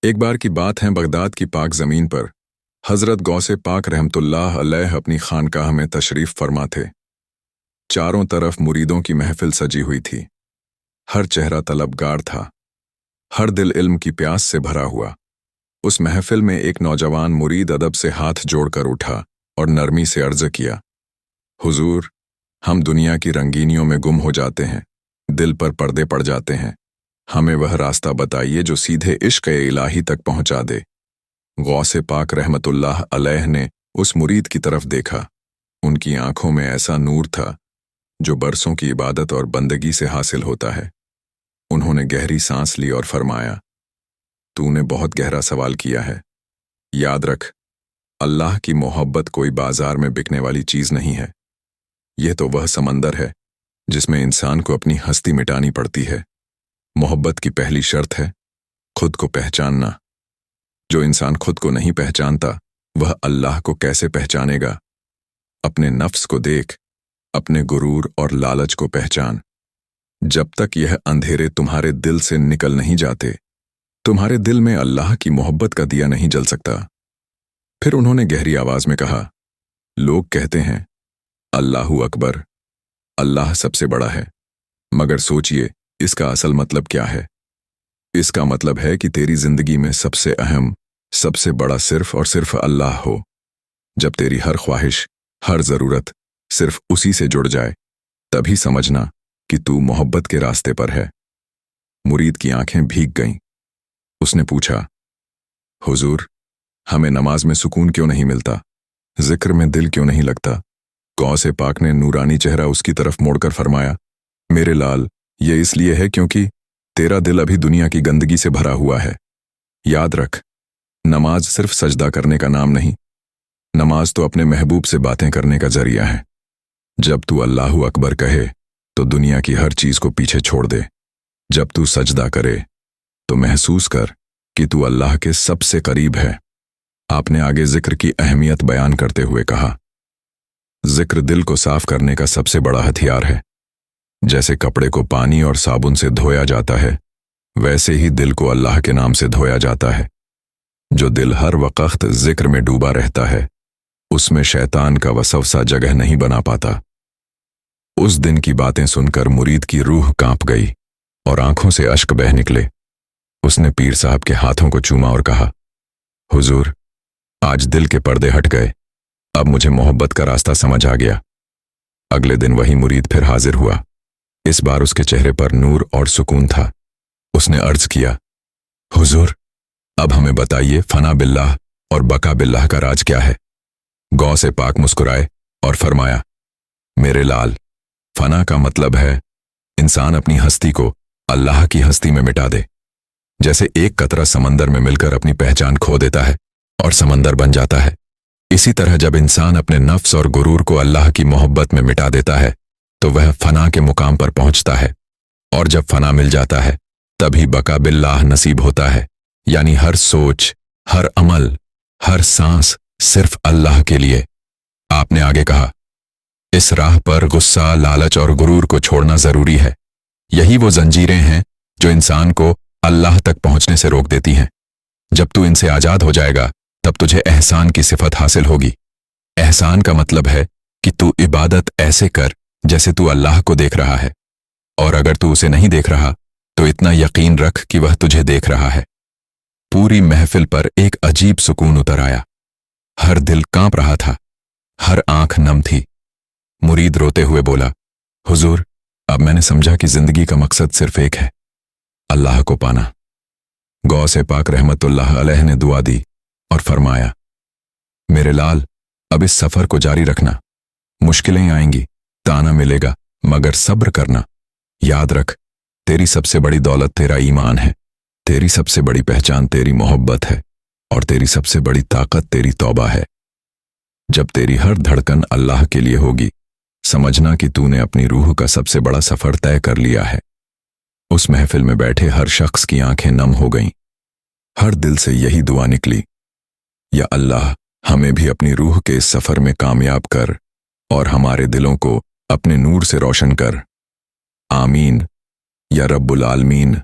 एक बार की बात है, बगदाद की पाक ज़मीन पर हज़रत गौसे पाक रहमतुल्लाह अलैह अपनी खानकाह में तशरीफ़ फरमा थे। चारों तरफ मुरीदों की महफिल सजी हुई थी। हर चेहरा तलबगार था, हर दिल इल्म की प्यास से भरा हुआ। उस महफिल में एक नौजवान मुरीद अदब से हाथ जोड़कर उठा और नरमी से अर्ज़ किया, हुजूर, हम दुनिया की रंगीनियों में गुम हो जाते हैं, दिल पर पर्दे पड़ जाते हैं। हमें वह रास्ता बताइए जो सीधे इश्क़ इलाही तक पहुंचा दे। गौसे पाक रहमतुल्लाह अलैह ने उस मुरीद की तरफ देखा। उनकी आंखों में ऐसा नूर था जो बरसों की इबादत और बंदगी से हासिल होता है। उन्होंने गहरी सांस ली और फरमाया, तूने बहुत गहरा सवाल किया है। याद रख, अल्लाह की मोहब्बत कोई बाजार में बिकने वाली चीज नहीं है। यह तो वह समंदर है जिसमें इंसान को अपनी हस्ती मिटानी पड़ती है। मोहब्बत की पहली शर्त है खुद को पहचानना। जो इंसान खुद को नहीं पहचानता वह अल्लाह को कैसे पहचानेगा। अपने नफ्स को देख, अपने गुरूर और लालच को पहचान। जब तक यह अंधेरे तुम्हारे दिल से निकल नहीं जाते, तुम्हारे दिल में अल्लाह की मोहब्बत का दिया नहीं जल सकता। फिर उन्होंने गहरी आवाज में कहा, लोग कहते हैं अल्लाहु अकबर, अल्लाह सबसे बड़ा है, मगर सोचिए इसका असल मतलब क्या है। इसका मतलब है कि तेरी जिंदगी में सबसे अहम, सबसे बड़ा सिर्फ और सिर्फ अल्लाह हो। जब तेरी हर ख्वाहिश, हर जरूरत सिर्फ उसी से जुड़ जाए, तभी समझना कि तू मोहब्बत के रास्ते पर है। मुरीद की आंखें भीग गईं। उसने पूछा, हुजूर, हमें नमाज में सुकून क्यों नहीं मिलता, जिक्र में दिल क्यों नहीं लगता। गौसे पाक ने नूरानी चेहरा उसकी तरफ मोड़कर फरमाया, मेरे लाल, ये इसलिए है क्योंकि तेरा दिल अभी दुनिया की गंदगी से भरा हुआ है। याद रख, नमाज सिर्फ सजदा करने का नाम नहीं, नमाज तो अपने महबूब से बातें करने का जरिया है। जब तू अल्लाहु अकबर कहे तो दुनिया की हर चीज को पीछे छोड़ दे। जब तू सजदा करे तो महसूस कर कि तू अल्लाह के सबसे करीब है। आपने आगे जिक्र की अहमियत बयान करते हुए कहा, जिक्र दिल को साफ करने का सबसे बड़ा हथियार है। जैसे कपड़े को पानी और साबुन से धोया जाता है, वैसे ही दिल को अल्लाह के नाम से धोया जाता है। जो दिल हर वक्त जिक्र में डूबा रहता है, उसमें शैतान का वसवसा जगह नहीं बना पाता। उस दिन की बातें सुनकर मुरीद की रूह कांप गई और आंखों से अश्क बह निकले। उसने पीर साहब के हाथों को चूमा और कहा, हुजूर, आज दिल के पर्दे हट गए, अब मुझे मोहब्बत का रास्ता समझ आ गया। अगले दिन वही मुरीद फिर हाजिर हुआ। इस बार उसके चेहरे पर नूर और सुकून था। उसने अर्ज किया, हुजूर, अब हमें बताइए फना बिल्लाह और बका बिल्लाह का राज क्या है। गौसे पाक मुस्कुराए और फरमाया, मेरे लाल, फना का मतलब है इंसान अपनी हस्ती को अल्लाह की हस्ती में मिटा दे। जैसे एक कतरा समंदर में मिलकर अपनी पहचान खो देता है और समंदर बन जाता है, इसी तरह जब इंसान अपने नफ्स और गुरूर को अल्लाह की मोहब्बत में मिटा देता है तो वह फना के मुकाम पर पहुंचता है। और जब फना मिल जाता है तभी बका बिल्लाह नसीब होता है, यानी हर सोच, हर अमल, हर सांस सिर्फ अल्लाह के लिए। आपने आगे कहा, इस राह पर गुस्सा, लालच और गुरूर को छोड़ना जरूरी है। यही वो जंजीरें हैं जो इंसान को अल्लाह तक पहुंचने से रोक देती हैं। जब तू इनसे आजाद हो जाएगा तब तुझे एहसान की सिफत हासिल होगी। एहसान का मतलब है कि तू इबादत ऐसे कर जैसे तू अल्लाह को देख रहा है, और अगर तू उसे नहीं देख रहा तो इतना यकीन रख कि वह तुझे देख रहा है। पूरी महफिल पर एक अजीब सुकून उतर आया। हर दिल कांप रहा था, हर आंख नम थी। मुरीद रोते हुए बोला, हुजूर, अब मैंने समझा कि जिंदगी का मकसद सिर्फ एक है, अल्लाह को पाना। गौसे पाक रहमतुल्लाह अलैह ने दुआ दी और फरमाया, मेरे लाल, अब इस सफर को जारी रखना। मुश्किलें आएंगी, ताना मिलेगा, मगर सब्र करना। याद रख, तेरी सबसे बड़ी दौलत तेरा ईमान है, तेरी सबसे बड़ी पहचान तेरी मोहब्बत है, और तेरी सबसे बड़ी ताकत तेरी तौबा है। जब तेरी हर धड़कन अल्लाह के लिए होगी, समझना कि तूने अपनी रूह का सबसे बड़ा सफर तय कर लिया है। उस महफिल में बैठे हर शख्स की आंखें नम हो गईं। हर दिल से यही दुआ निकली, या अल्लाह, हमें भी अपनी रूह के इस सफर में कामयाब कर और हमारे दिलों को अपने नूर से रोशन कर। आमीन या रब्बुल आलमीन।